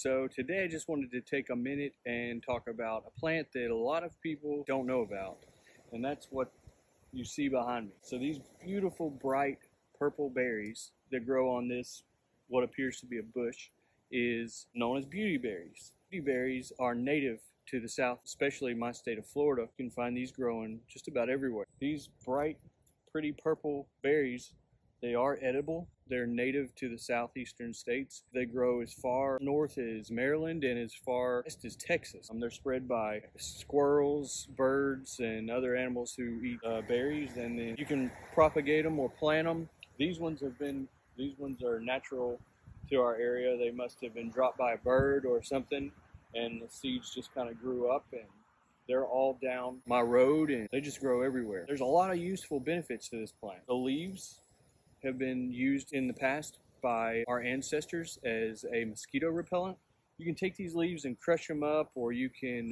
So today I just wanted to take a minute and talk about a plant that a lot of people don't know about, and that's what you see behind me. So these beautiful bright purple berries that grow on this, what appears to be a bush, is known as beautyberries. Beautyberries are native to the South, especially my state of Florida. You can find these growing just about everywhere. These bright, pretty purple berries, they are edible. They're native to the southeastern states. They grow as far north as Maryland and as far west as Texas. They're spread by squirrels, birds, and other animals who eat berries, and then you can propagate them or plant them. These ones are natural to our area. They must have been dropped by a bird or something, and the seeds just kind of grew up, and they're all down my road, and they just grow everywhere. There's a lot of useful benefits to this plant. The leaves have been used in the past by our ancestors as a mosquito repellent. You can take these leaves and crush them up, or you can,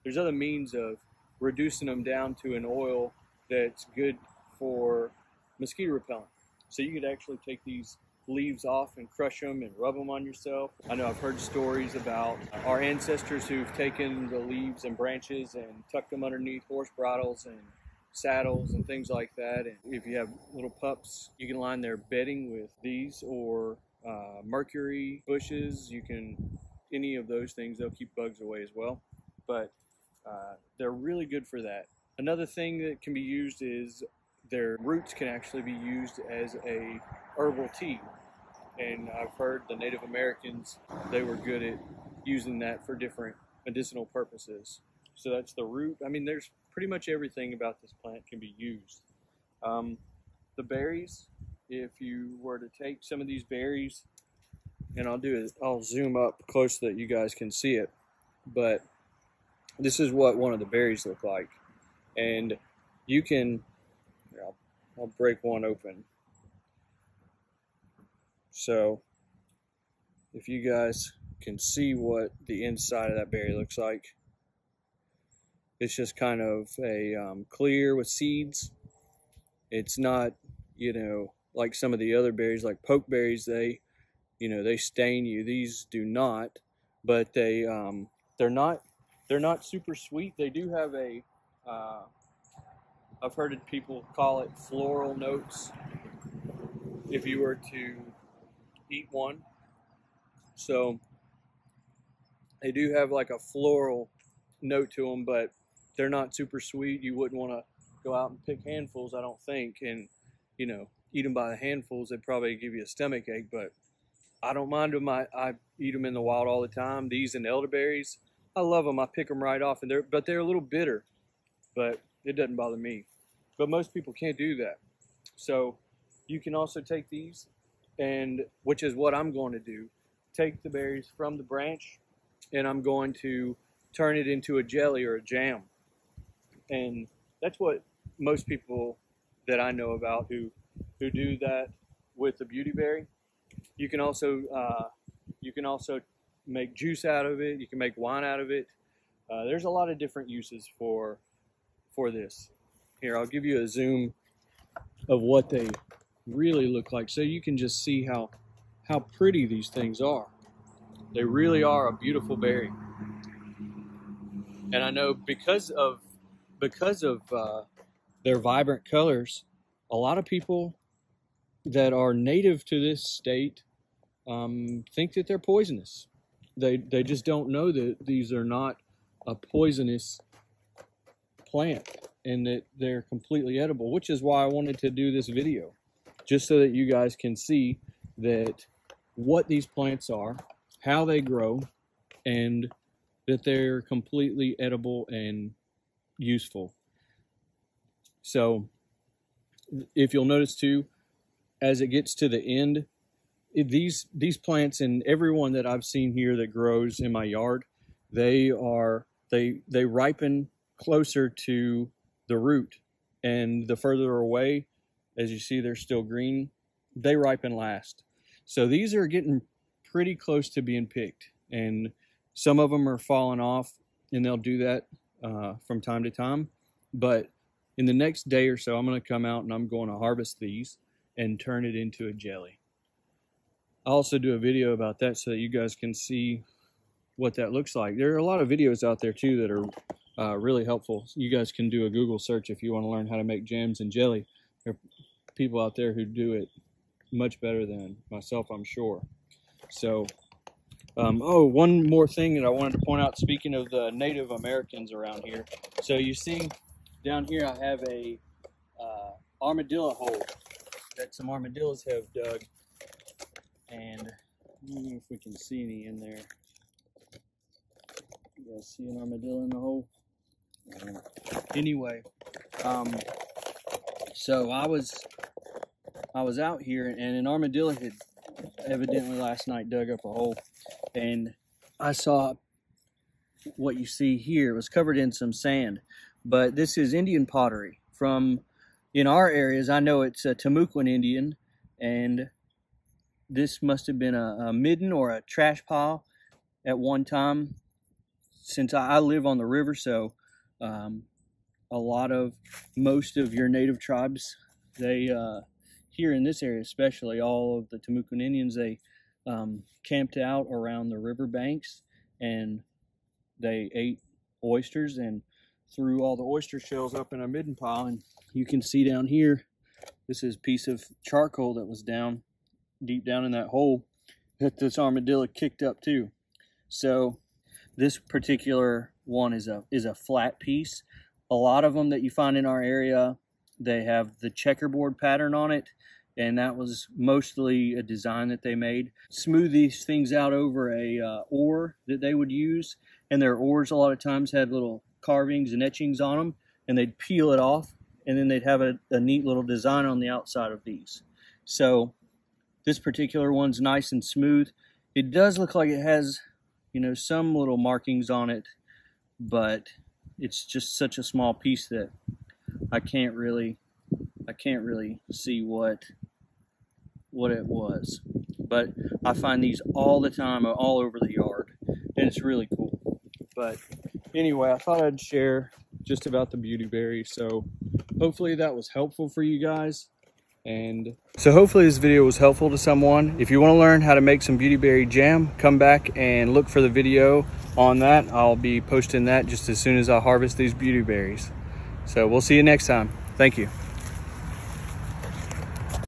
there's other means of reducing them down to an oil that's good for mosquito repellent. So you could actually take these leaves off and crush them and rub them on yourself. I know I've heard stories about our ancestors who've taken the leaves and branches and tucked them underneath horse bridles and saddles and things like that. And if you have little pups, you can line their bedding with these, or mercury bushes. You can, any of those things, they'll keep bugs away as well. But they're really good for that. Another thing that can be used is their roots can actually be used as a herbal tea. And I've heard the Native Americans, they were good at using that for different medicinal purposes. So that's the root. I mean, there's pretty much everything about this plant can be used. The berries, if you were to take some of these berries, and I'll zoom up close so that you guys can see it, but this is what one of the berries look like. And you can, I'll break one open. So if you guys can see what the inside of that berry looks like, it's just kind of a clear with seeds. It's not, like some of the other berries, like pokeberries, they stain you. These do not, but they're not super sweet. They do have a, I've heard people call it floral notes if you were to eat one. So they do have like a floral note to them, but they're not super sweet. You wouldn't want to go out and pick handfuls, I don't think, and eat them by the handfuls. They'd probably give you a stomach ache, but I don't mind them. I eat them in the wild all the time. These and elderberries, I love them. I pick them right off, and they're a little bitter, but it doesn't bother me. But most people can't do that. So you can also take these, and which is what I'm going to do, take the berries from the branch, and I'm going to turn it into a jelly or a jam. And that's what most people that I know about who do that with the beautyberry. You can also make juice out of it. You can make wine out of it. There's a lot of different uses for this. Here, I'll give you a zoom of what they really look like, so you can just see how pretty these things are. They really are a beautiful berry. And I know because of their vibrant colors, a lot of people that are native to this state think that they're poisonous. They just don't know that these are not a poisonous plant and that they're completely edible, which is why I wanted to do this video, just so that you guys can see that what these plants are, how they grow, and that they're completely edible and useful. So if you'll notice too, as it gets to the end, these plants, and everyone that I've seen here that grows in my yard, they ripen closer to the root, and the further away, as you see, they're still green, they ripen last. So these are getting pretty close to being picked, and some of them are falling off, and they'll do that from time to time. But in the next day or so, I'm going to come out and I'm going to harvest these and turn it into a jelly. I'll also do a video about that so that you guys can see what that looks like. There are a lot of videos out there too that are really helpful. You guys can do a Google search if you want to learn how to make jams and jelly. There are people out there who do it much better than myself, I'm sure. So, oh, one more thing that I wanted to point out, speaking of the Native Americans around here. So you see down here I have a armadillo hole that some armadillos have dug, and I don't know if we can see any in there. You guys see an armadillo in the hole? Anyway, so I was out here, and an armadillo had evidently last night dug up a hole, and I saw what you see here. It was covered in some sand, but this is Indian pottery from, in our areas, I know it's a Timucuan Indian, and this must have been a midden or a trash pile at one time. Since I live on the river, so most of your native tribes, they here in this area especially, all of the Timucuan Indians, they camped out around the river banks, and they ate oysters and threw all the oyster shells up in a midden pile. And you can see down here, this is a piece of charcoal that was down deep down in that hole that this armadillo kicked up too. So this particular one is a flat piece. A lot of them that you find in our area, they have the checkerboard pattern on it, and that was mostly a design that they made. Smooth these things out over a ore that they would use, and their ores a lot of times had little carvings and etchings on them, and they'd peel it off, and then they'd have a neat little design on the outside of these. So this particular one's nice and smooth. It does look like it has, you know, some little markings on it, but it's just such a small piece that I can't really see what it was. But I find these all the time, all over the yard, and it's really cool. But anyway, I thought I'd share just about the beautyberry. So hopefully that was helpful for you guys. And so hopefully this video was helpful to someone. If you want to learn how to make some beautyberry jam, come back and look for the video on that. I'll be posting that just as soon as I harvest these beautyberries. So we'll see you next time. Thank you.